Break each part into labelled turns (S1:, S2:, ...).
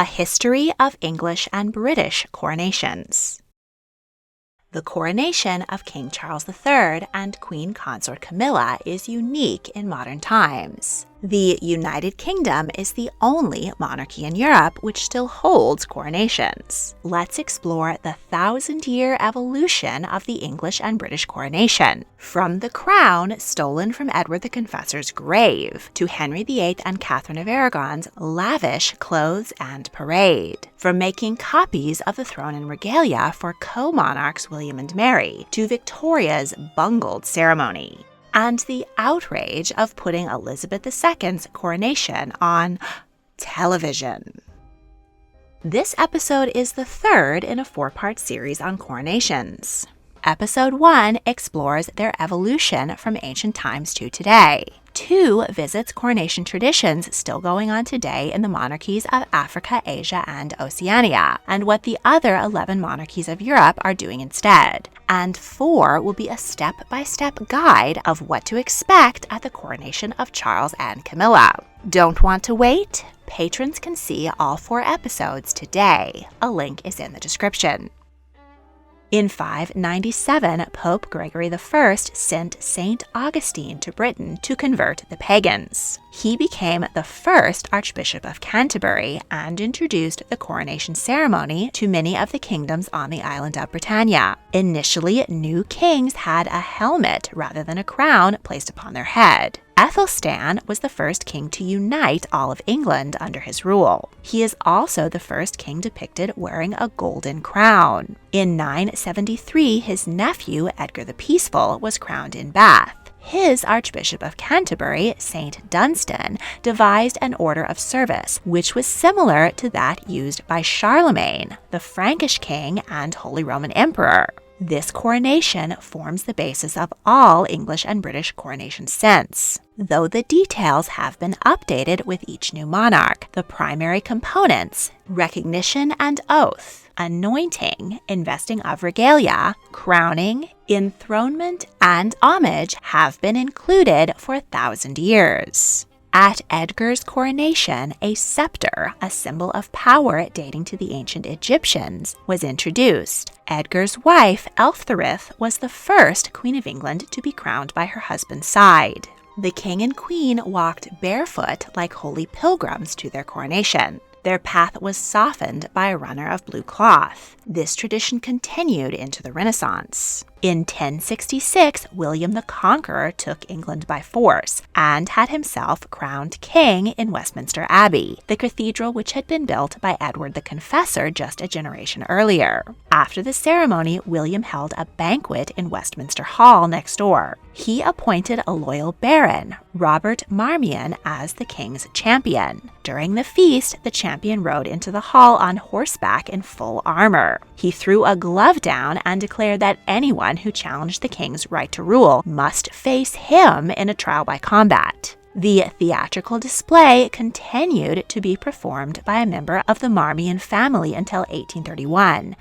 S1: history of English and British coronations. The coronation of King Charles III and Queen Consort Camilla is unique in modern times. The United Kingdom is the only monarchy in Europe which still holds coronations. Let's explore the 1,000-year evolution of the English and British coronation, from the crown stolen from Edward the Confessor's grave to Henry VIII and Catherine of Aragon's lavish clothes and parade, from making copies of the throne and regalia for co-monarchs William and Mary to Victoria's bungled ceremony, and the outrage of putting Elizabeth II's coronation on television. This episode is the third in a 4-part series on coronations. Episode 1 explores their evolution from ancient times to today. 2 visits coronation traditions still going on today in the monarchies of Africa, Asia, and Oceania, and what the other 11 monarchies of Europe are doing instead. And 4 will be a step-by-step guide of what to expect at the coronation of Charles and Camilla. Don't want to wait? Patrons can see all 4 episodes today. A link is in the description. In 597, Pope Gregory I sent St. Augustine to Britain to convert the pagans. He became the first Archbishop of Canterbury and introduced the coronation ceremony to many of the kingdoms on the island of Britannia. Initially, new kings had a helmet rather than a crown placed upon their head. Athelstan was the first king to unite all of England under his rule. He is also the first king depicted wearing a golden crown. In 973, his nephew, Edgar the Peaceful, was crowned in Bath. His Archbishop of Canterbury, St. Dunstan, devised an order of service, which was similar to that used by Charlemagne, the Frankish king and Holy Roman Emperor. This coronation forms the basis of all English and British coronations since, though the details have been updated with each new monarch. The primary components, recognition and oath, anointing, investing of regalia, crowning, enthronement, and homage have been included for 1,000 years. At Edgar's coronation, a scepter, a symbol of power dating to the ancient Egyptians, was introduced. Edgar's wife, Elfthorith, was the first Queen of England to be crowned by her husband's side. The king and queen walked barefoot like holy pilgrims to their coronation. Their path was softened by a runner of blue cloth. This tradition continued into the Renaissance. In 1066, William the Conqueror took England by force and had himself crowned king in Westminster Abbey, the cathedral which had been built by Edward the Confessor just a generation earlier. After the ceremony, William held a banquet in Westminster Hall next door. He appointed a loyal baron, Robert Marmion, as the king's champion. During the feast, the champion rode into the hall on horseback in full armor. He threw a glove down and declared that anyone who challenged the king's right to rule must face him in a trial by combat. The theatrical display continued to be performed by a member of the Marmion family until 1831.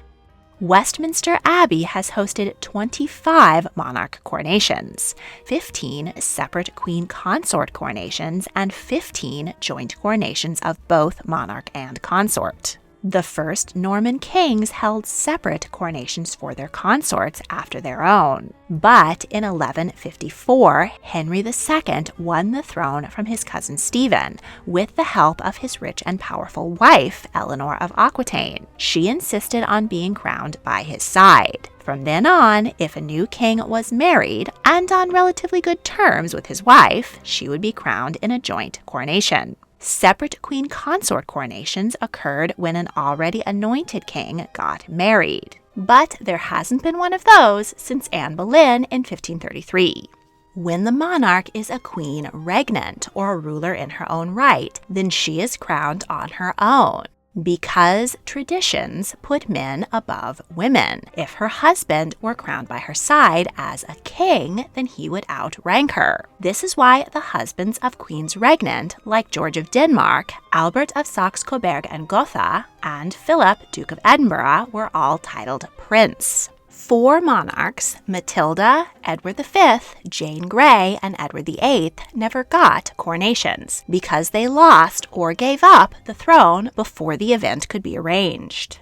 S1: Westminster Abbey has hosted 25 monarch coronations, 15 separate queen consort coronations, and 15 joint coronations of both monarch and consort. The first Norman kings held separate coronations for their consorts after their own. But in 1154, Henry II won the throne from his cousin Stephen with the help of his rich and powerful wife, Eleanor of Aquitaine. She insisted on being crowned by his side. From then on, if a new king was married and on relatively good terms with his wife, she would be crowned in a joint coronation. Separate queen consort coronations occurred when an already anointed king got married. But there hasn't been one of those since Anne Boleyn in 1533. When the monarch is a queen regnant or a ruler in her own right, then she is crowned on her own, because traditions put men above women. If her husband were crowned by her side as a king, then he would outrank her. This is why the husbands of queens regnant, like George of Denmark, Albert of Saxe-Coburg and Gotha, and Philip, Duke of Edinburgh, were all titled prince. 4 monarchs, Matilda, Edward V, Jane Grey, and Edward VIII, never got coronations because they lost or gave up the throne before the event could be arranged.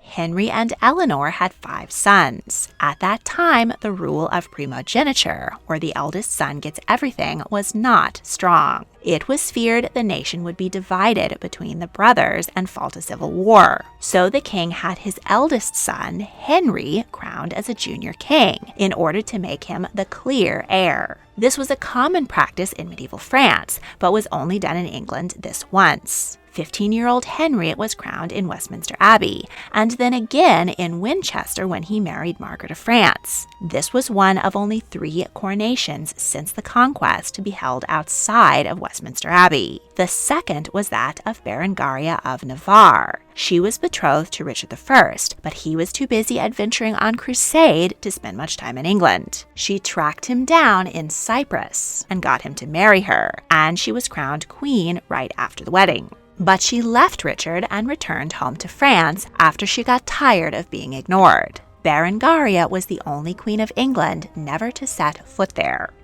S1: Henry and Eleanor had 5 sons. At that time, the rule of primogeniture, or the eldest son gets everything, was not strong. It was feared the nation would be divided between the brothers and fall to civil war. So the king had his eldest son, Henry, crowned as a junior king in order to make him the clear heir. This was a common practice in medieval France, but was only done in England this once. 15-year-old Henry was crowned in Westminster Abbey, and then again in Winchester when he married Margaret of France. This was one of only 3 coronations since the conquest to be held outside of Westminster Abbey. The second was that of Berengaria of Navarre. She was betrothed to Richard I, but he was too busy adventuring on crusade to spend much time in England. She tracked him down in Cyprus and got him to marry her, and she was crowned queen right after the wedding. But she left Richard and returned home to France after she got tired of being ignored. Berengaria was the only queen of England never to set foot there.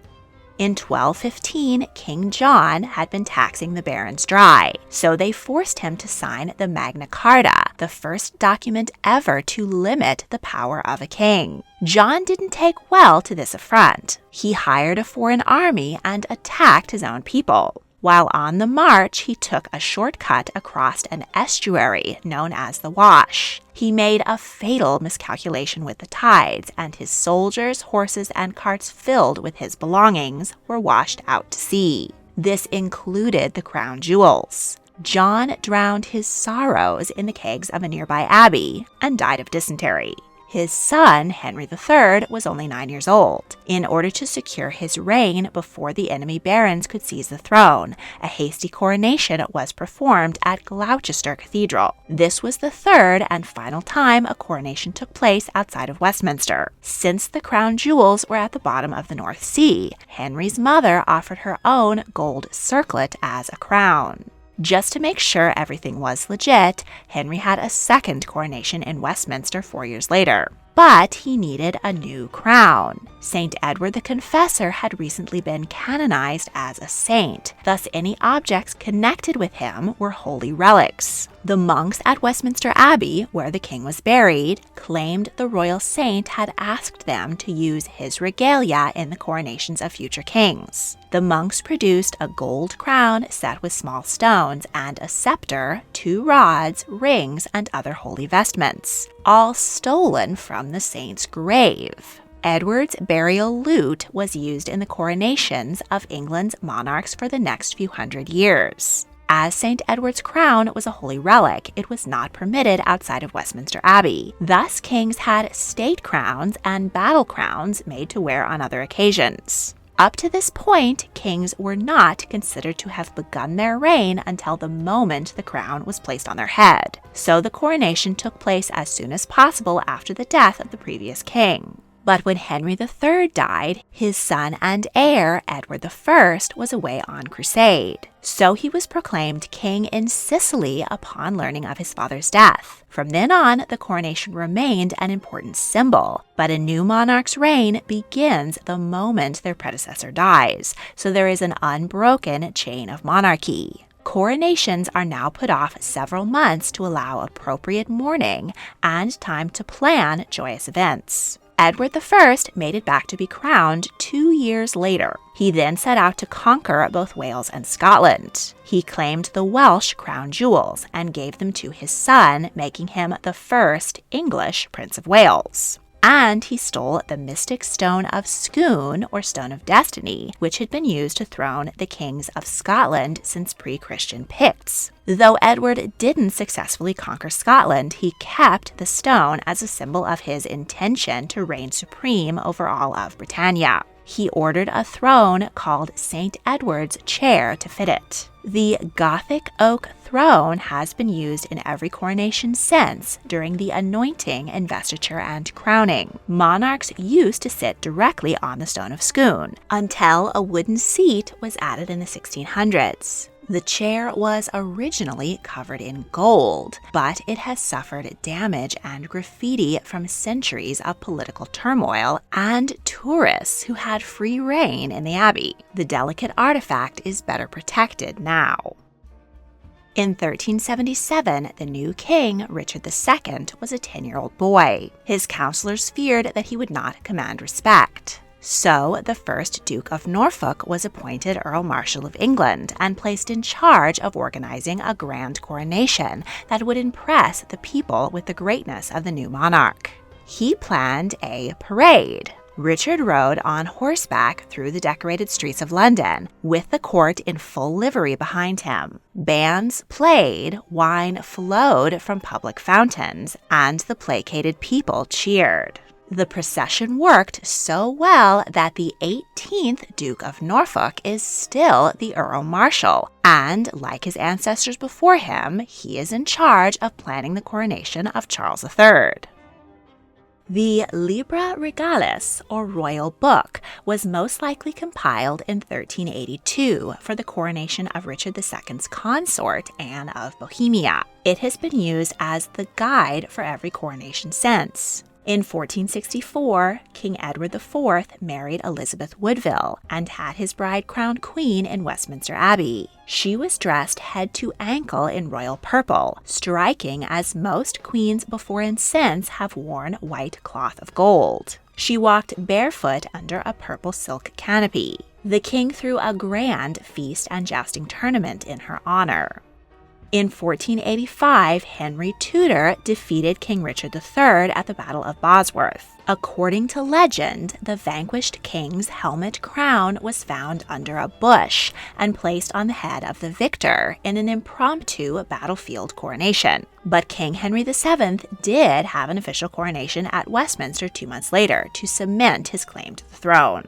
S1: In 1215, King John had been taxing the barons dry, so they forced him to sign the Magna Carta, the first document ever to limit the power of a king. John didn't take well to this affront. He hired a foreign army and attacked his own people. While on the march, he took a shortcut across an estuary known as the Wash. He made a fatal miscalculation with the tides, and his soldiers, horses, and carts filled with his belongings were washed out to sea. This included the crown jewels. John drowned his sorrows in the kegs of a nearby abbey and died of dysentery. His son, Henry III, was only 9 years old. In order to secure his reign before the enemy barons could seize the throne, a hasty coronation was performed at Gloucester Cathedral. This was the third and final time a coronation took place outside of Westminster. Since the crown jewels were at the bottom of the North Sea, Henry's mother offered her own gold circlet as a crown. Just to make sure everything was legit, Henry had a second coronation in Westminster 4 years later. But he needed a new crown. St. Edward the Confessor had recently been canonized as a saint, thus any objects connected with him were holy relics. The monks at Westminster Abbey, where the king was buried, claimed the royal saint had asked them to use his regalia in the coronations of future kings. The monks produced a gold crown set with small stones and a scepter, 2 rods, rings, and other holy vestments, all stolen from the saint's grave. Edward's burial loot was used in the coronations of England's monarchs for the next few hundred years. As St. Edward's crown was a holy relic, it was not permitted outside of Westminster Abbey. Thus, kings had state crowns and battle crowns made to wear on other occasions. Up to this point, kings were not considered to have begun their reign until the moment the crown was placed on their head. So the coronation took place as soon as possible after the death of the previous king. But when Henry III died, his son and heir, Edward I, was away on crusade. So he was proclaimed king in Sicily upon learning of his father's death. From then on, the coronation remained an important symbol, but a new monarch's reign begins the moment their predecessor dies, so there is an unbroken chain of monarchy. Coronations are now put off several months to allow appropriate mourning and time to plan joyous events. Edward I made it back to be crowned 2 years later. He then set out to conquer both Wales and Scotland. He claimed the Welsh crown jewels and gave them to his son, making him the first English Prince of Wales. And he stole the mystic stone of Scone, or Stone of Destiny, which had been used to throne the kings of Scotland since pre-Christian Picts. Though Edward didn't successfully conquer Scotland, he kept the stone as a symbol of his intention to reign supreme over all of Britannia. He ordered a throne called St. Edward's Chair to fit it. The Gothic oak throne has been used in every coronation since during the anointing, investiture, and crowning. Monarchs used to sit directly on the stone of Scone until a wooden seat was added in the 1600s. The chair was originally covered in gold, but it has suffered damage and graffiti from centuries of political turmoil and tourists who had free reign in the abbey. The delicate artifact is better protected now. In 1377, the new king, Richard II, was a 10-year-old boy. His counselors feared that he would not command respect. So, the first Duke of Norfolk was appointed Earl Marshal of England and placed in charge of organizing a grand coronation that would impress the people with the greatness of the new monarch. He planned a parade. Richard rode on horseback through the decorated streets of London, with the court in full livery behind him. Bands played, wine flowed from public fountains, and the placated people cheered. The procession worked so well that the 18th Duke of Norfolk is still the Earl Marshal, and like his ancestors before him, he is in charge of planning the coronation of Charles III. The Libra Regalis, or Royal Book, was most likely compiled in 1382 for the coronation of Richard II's consort, Anne of Bohemia. It has been used as the guide for every coronation since. In 1464, King Edward IV married Elizabeth Woodville and had his bride crowned queen in Westminster Abbey. She was dressed head to ankle in royal purple, striking as most queens before and since have worn white cloth of gold. She walked barefoot under a purple silk canopy. The king threw a grand feast and jousting tournament in her honor. In 1485, Henry Tudor defeated King Richard III at the Battle of Bosworth. According to legend, the vanquished king's helmet crown was found under a bush and placed on the head of the victor in an impromptu battlefield coronation. But King Henry VII did have an official coronation at Westminster 2 months later to cement his claim to the throne.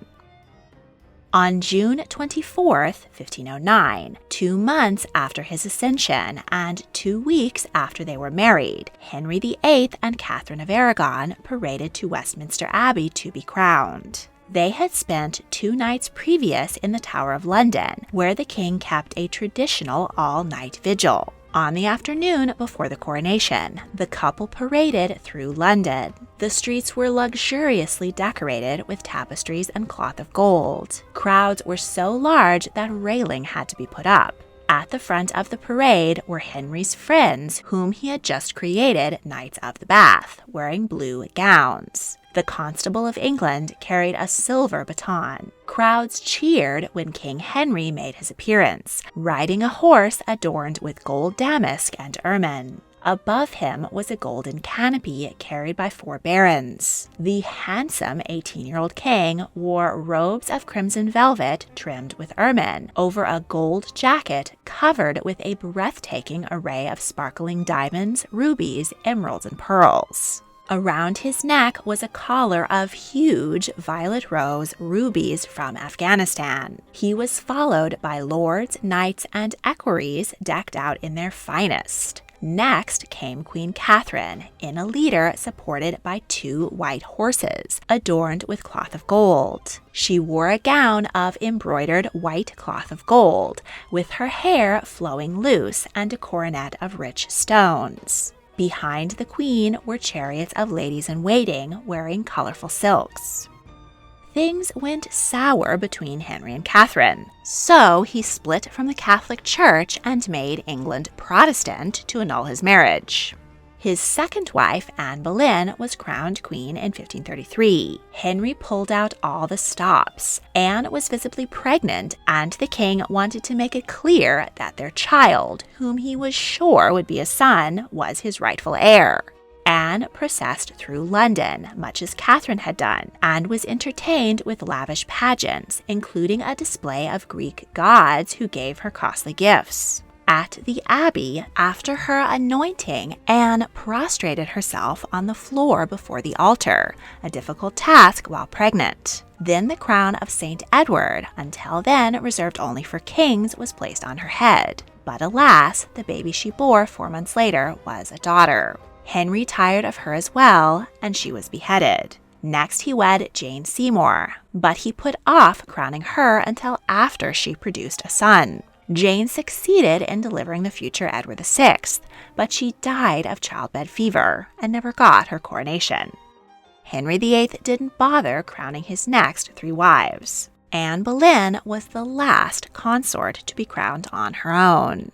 S1: On June 24, 1509, 2 months after his ascension and 2 weeks after they were married, Henry VIII and Catherine of Aragon paraded to Westminster Abbey to be crowned. They had spent 2 nights previous in the Tower of London, where the king kept a traditional all-night vigil. On the afternoon before the coronation, the couple paraded through London. The streets were luxuriously decorated with tapestries and cloth of gold. Crowds were so large that railing had to be put up. At the front of the parade were Henry's friends, whom he had just created Knights of the Bath, wearing blue gowns. The Constable of England carried a silver baton. Crowds cheered when King Henry made his appearance, riding a horse adorned with gold damask and ermine. Above him was a golden canopy carried by 4 barons. The handsome 18-year-old king wore robes of crimson velvet trimmed with ermine over a gold jacket covered with a breathtaking array of sparkling diamonds, rubies, emeralds, and pearls. Around his neck was a collar of huge violet rose rubies from Afghanistan. He was followed by lords, knights, and equerries decked out in their finest. Next came Queen Catherine, in a litter supported by 2 white horses, adorned with cloth of gold. She wore a gown of embroidered white cloth of gold, with her hair flowing loose and a coronet of rich stones. Behind the queen were chariots of ladies-in-waiting wearing colorful silks. Things went sour between Henry and Catherine, so he split from the Catholic Church and made England Protestant to annul his marriage. His second wife, Anne Boleyn, was crowned queen in 1533. Henry pulled out all the stops. Anne was visibly pregnant, and the king wanted to make it clear that their child, whom he was sure would be a son, was his rightful heir. Anne processed through London, much as Catherine had done, and was entertained with lavish pageants, including a display of Greek gods who gave her costly gifts. At the Abbey, after her anointing, Anne prostrated herself on the floor before the altar, a difficult task while pregnant. Then the crown of St. Edward, until then reserved only for kings, was placed on her head. But alas, the baby she bore 4 months later was a daughter. Henry tired of her as well, and she was beheaded. Next he wed Jane Seymour, but he put off crowning her until after she produced a son. Jane succeeded in delivering the future Edward VI, but she died of childbed fever and never got her coronation. Henry VIII didn't bother crowning his next 3 wives. Anne Boleyn was the last consort to be crowned on her own.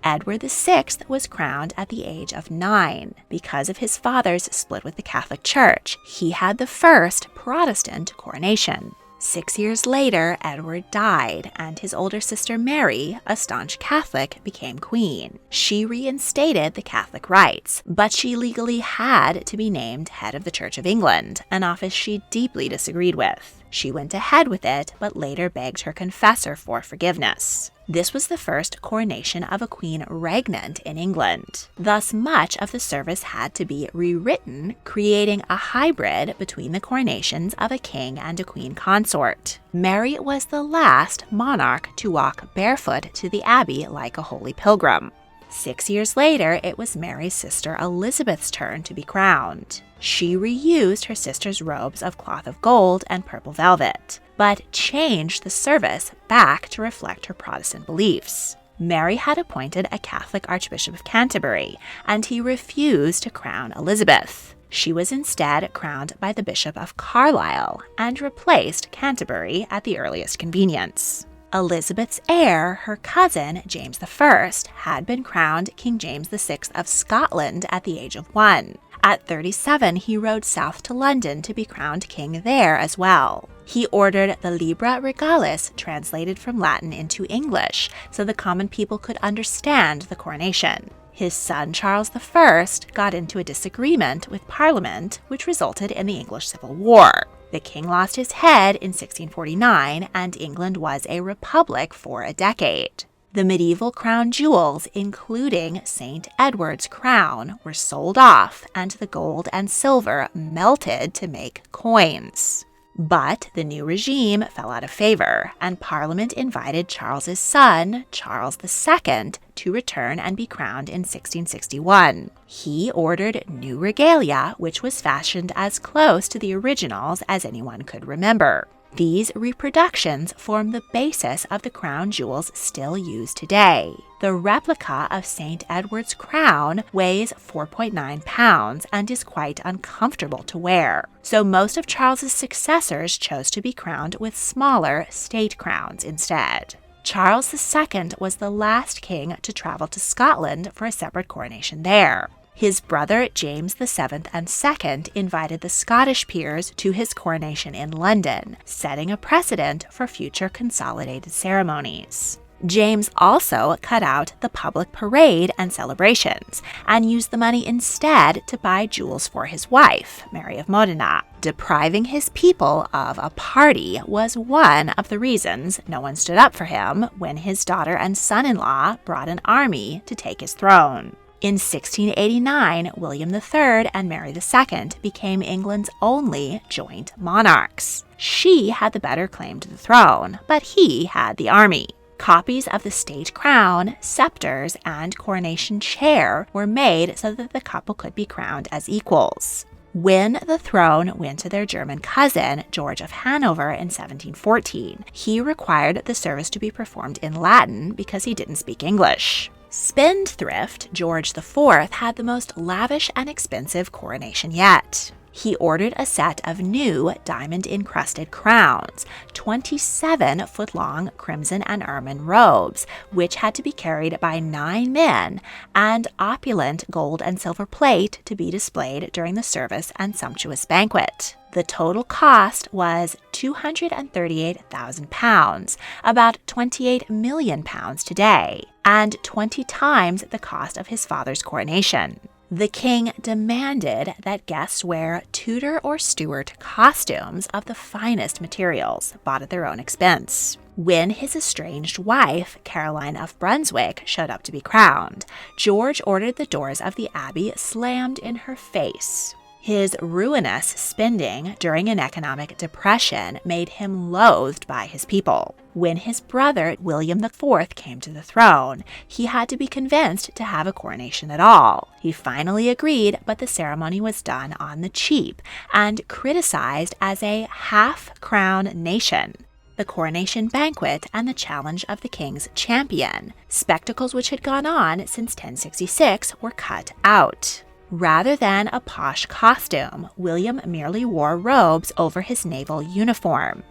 S1: Edward VI was crowned at the age of 9. Because of his father's split with the Catholic Church, he had the first Protestant coronation. 6 years later, Edward died, and his older sister Mary, a staunch Catholic, became queen. She reinstated the Catholic rites, but she legally had to be named head of the Church of England, an office she deeply disagreed with. She went ahead with it, but later begged her confessor for forgiveness. This was the first coronation of a queen regnant in England. Thus, much of the service had to be rewritten, creating a hybrid between the coronations of a king and a queen consort. Mary was the last monarch to walk barefoot to the abbey like a holy pilgrim. 6 years later, it was Mary's sister Elizabeth's turn to be crowned. She reused her sister's robes of cloth of gold and purple velvet, but changed the service back to reflect her Protestant beliefs. Mary had appointed a Catholic Archbishop of Canterbury, and he refused to crown Elizabeth. She was instead crowned by the Bishop of Carlisle and replaced Canterbury at the earliest convenience. Elizabeth's heir, her cousin, James I, had been crowned King James VI of Scotland at the age of 1. At 37, he rode south to London to be crowned king there as well. He ordered the Libra Regalis translated from Latin into English so the common people could understand the coronation. His son Charles I got into a disagreement with Parliament, which resulted in the English Civil War. The king lost his head in 1649, and England was a republic for a decade. The medieval crown jewels, including St. Edward's crown, were sold off, and the gold and silver melted to make coins. But the new regime fell out of favor, and Parliament invited Charles's son, Charles II, to return and be crowned in 1661. He ordered new regalia, which was fashioned as close to the originals as anyone could remember. These reproductions form the basis of the crown jewels still used today. The replica of St. Edward's crown weighs 4.9 pounds and is quite uncomfortable to wear. So most of Charles's successors chose to be crowned with smaller state crowns instead. Charles II was the last king to travel to Scotland for a separate coronation there. His brother James VII and II invited the Scottish peers to his coronation in London, setting a precedent for future consolidated ceremonies. James also cut out the public parade and celebrations, and used the money instead to buy jewels for his wife, Mary of Modena. Depriving his people of a party was one of the reasons no one stood up for him when his daughter and son-in-law brought an army to take his throne. In 1689, William III and Mary II became England's only joint monarchs. She had the better claim to the throne, but he had the army. Copies of the state crown, scepters, and coronation chair were made so that the couple could be crowned as equals. When the throne went to their German cousin, George of Hanover, in 1714, he required the service to be performed in Latin because he didn't speak English. Spendthrift George IV had the most lavish and expensive coronation yet. He ordered a set of new diamond-encrusted crowns, 27-foot-long crimson and ermine robes, which had to be carried by 9 men, and opulent gold and silver plate to be displayed during the service and sumptuous banquet. The total cost was £238,000, about £28 million today, and 20 times the cost of his father's coronation. The king demanded that guests wear Tudor or Stuart costumes of the finest materials, bought at their own expense. When his estranged wife, Caroline of Brunswick, showed up to be crowned, George ordered the doors of the abbey slammed in her face. His ruinous spending during an economic depression made him loathed by his people. When his brother, William IV, came to the throne, he had to be convinced to have a coronation at all. He finally agreed, but the ceremony was done on the cheap and criticized as a half-crown nation. the coronation banquet and the challenge of the king's champion. Spectacles which had gone on since 1066 were cut out. Rather than a posh costume, William merely wore robes over his naval uniform.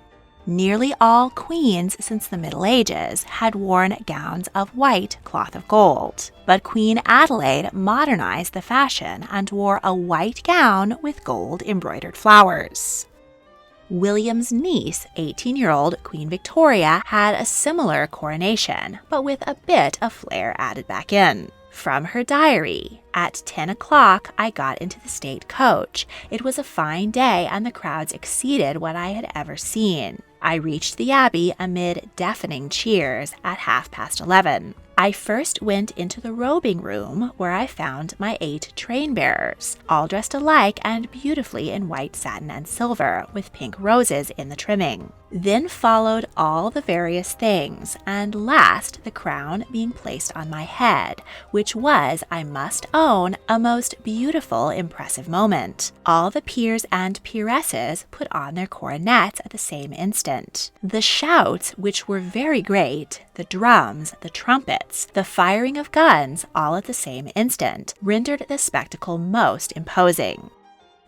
S1: Nearly all queens since the Middle Ages had worn gowns of white cloth of gold, but Queen Adelaide modernized the fashion and wore a white gown with gold embroidered flowers. William's niece, 18-year-old Queen Victoria, had a similar coronation, but with a bit of flair added back in. From her diary, "At 10 o'clock, I got into the state coach. It was a fine day and the crowds exceeded what I had ever seen. I reached the Abbey amid deafening cheers at 11:30. I first went into the robing room where I found my 8 train bearers, all dressed alike and beautifully in white satin and silver, with pink roses in the trimming. Then followed all the various things, and last the crown being placed on my head, which was, I must own, a most beautiful, impressive moment. All the peers and peeresses put on their coronets at the same instant. The shouts, which were very great, the drums, the trumpets, the firing of guns, all at the same instant, rendered the spectacle most imposing.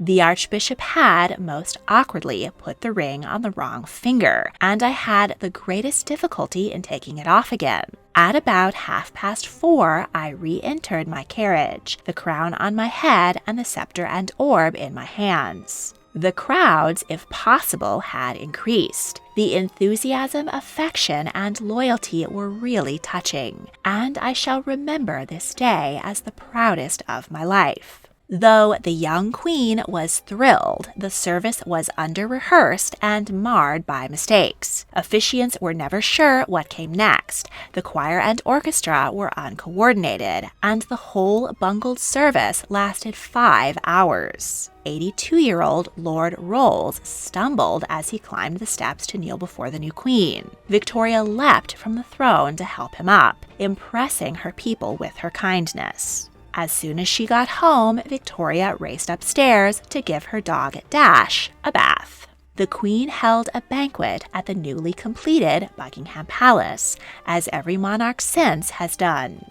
S1: The Archbishop had, most awkwardly, put the ring on the wrong finger, and I had the greatest difficulty in taking it off again. At about 4:30, I re-entered my carriage, the crown on my head and the scepter and orb in my hands. The crowds, if possible, had increased. The enthusiasm, affection, and loyalty were really touching, and I shall remember this day as the proudest of my life." Though the young queen was thrilled, the service was under-rehearsed and marred by mistakes. Officiants were never sure what came next, the choir and orchestra were uncoordinated, and the whole bungled service lasted 5 hours. 82-year-old Lord Rolls stumbled as he climbed the steps to kneel before the new queen. Victoria leapt from the throne to help him up, impressing her people with her kindness. As soon as she got home, Victoria raced upstairs to give her dog Dash a bath. The Queen held a banquet at the newly completed Buckingham Palace, as every monarch since has done.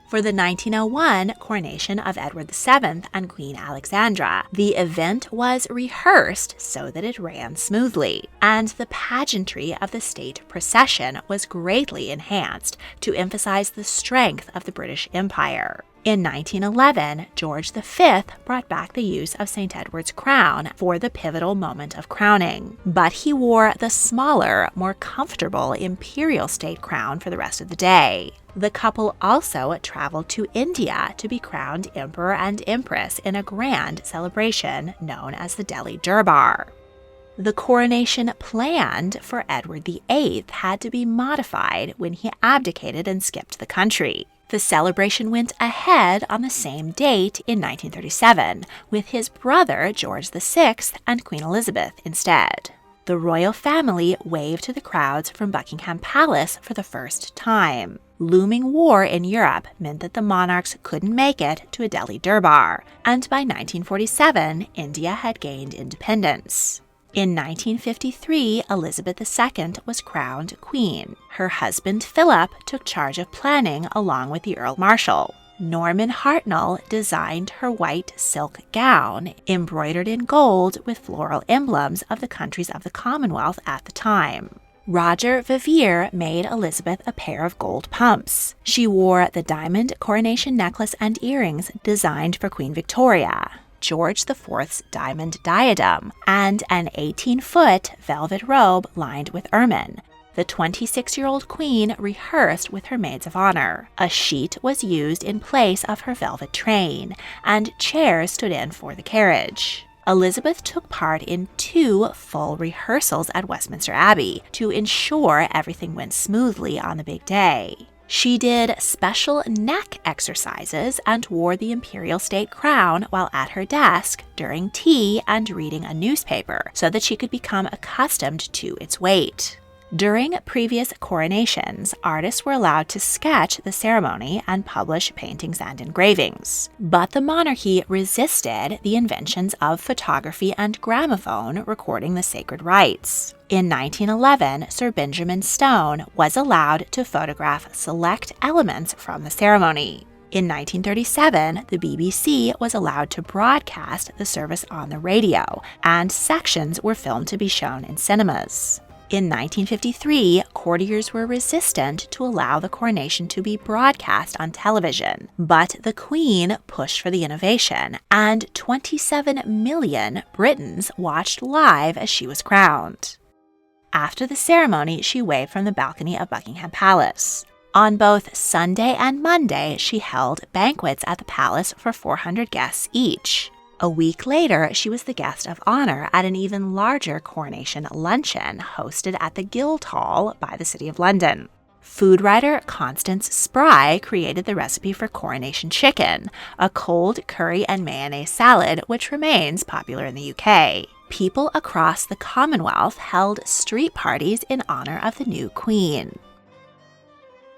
S1: For the 1901 coronation of Edward VII and Queen Alexandra, the event was rehearsed so that it ran smoothly, and the pageantry of the state procession was greatly enhanced to emphasize the strength of the British Empire. In 1911, George V brought back the use of St. Edward's crown for the pivotal moment of crowning, but he wore the smaller, more comfortable imperial state crown for the rest of the day. The couple also traveled to India to be crowned emperor and empress in a grand celebration known as the Delhi Durbar. The coronation planned for Edward VIII had to be modified when he abdicated and skipped the country. The celebration went ahead on the same date in 1937, with his brother George VI and Queen Elizabeth instead. The royal family waved to the crowds from Buckingham Palace for the first time. Looming war in Europe meant that the monarchs couldn't make it to a Delhi Durbar, and by 1947, India had gained independence. In 1953, Elizabeth II was crowned queen. Her husband Philip took charge of planning along with the Earl Marshal. Norman Hartnell designed her white silk gown, embroidered in gold with floral emblems of the countries of the Commonwealth at the time. Roger Vivier made Elizabeth a pair of gold pumps. She wore the diamond coronation necklace and earrings designed for Queen Victoria, George IV's diamond diadem, and an 18-foot velvet robe lined with ermine. The 26-year-old queen rehearsed with her maids of honor. A sheet was used in place of her velvet train, and chairs stood in for the carriage. Elizabeth took part in 2 full rehearsals at Westminster Abbey to ensure everything went smoothly on the big day. She did special neck exercises and wore the imperial state crown while at her desk during tea and reading a newspaper so that she could become accustomed to its weight. During previous coronations, artists were allowed to sketch the ceremony and publish paintings and engravings. But the monarchy resisted the inventions of photography and gramophone recording the sacred rites. In 1911, Sir Benjamin Stone was allowed to photograph select elements from the ceremony. In 1937, the BBC was allowed to broadcast the service on the radio, and sections were filmed to be shown in cinemas. In 1953, courtiers were resistant to allow the coronation to be broadcast on television, but the Queen pushed for the innovation, and 27 million Britons watched live as she was crowned. After the ceremony, she waved from the balcony of Buckingham Palace. On both Sunday and Monday, she held banquets at the palace for 400 guests each. A week later, she was the guest of honor at an even larger coronation luncheon hosted at the Guildhall by the City of London. Food writer Constance Spry created the recipe for coronation chicken, a cold curry and mayonnaise salad which remains popular in the UK. People across the Commonwealth held street parties in honor of the new queen.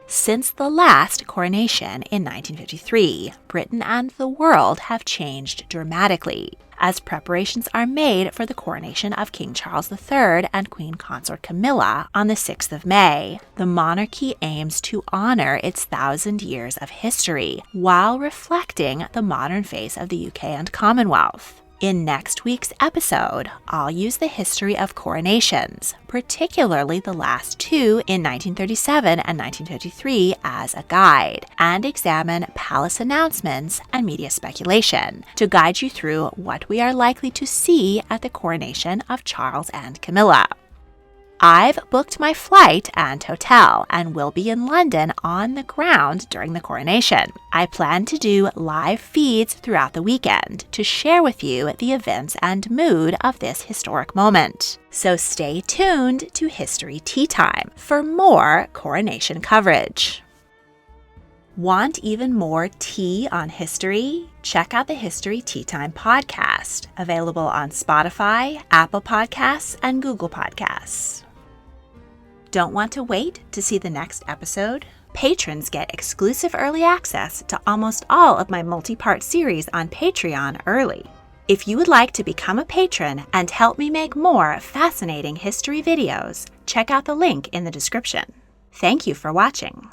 S1: Since the last coronation in 1953, Britain and the world have changed dramatically as preparations are made for the coronation of King Charles III and Queen Consort Camilla on the 6th of May. The monarchy aims to honor its 1,000 years of history while reflecting the modern face of the UK and Commonwealth. In next week's episode, I'll use the history of coronations, particularly the last two in 1937 and 1953, as a guide, and examine palace announcements and media speculation to guide you through what we are likely to see at the coronation of Charles and Camilla. I've booked my flight and hotel and will be in London on the ground during the coronation. I plan to do live feeds throughout the weekend to share with you the events and mood of this historic moment. So stay tuned to History Tea Time for more coronation coverage. Want even more tea on history? Check out the History Tea Time podcast, available on Spotify, Apple Podcasts, and Google Podcasts. Don't want to wait to see the next episode? Patrons get exclusive early access to almost all of my multi-part series on Patreon early. If you would like to become a patron and help me make more fascinating history videos, check out the link in the description. Thank you for watching.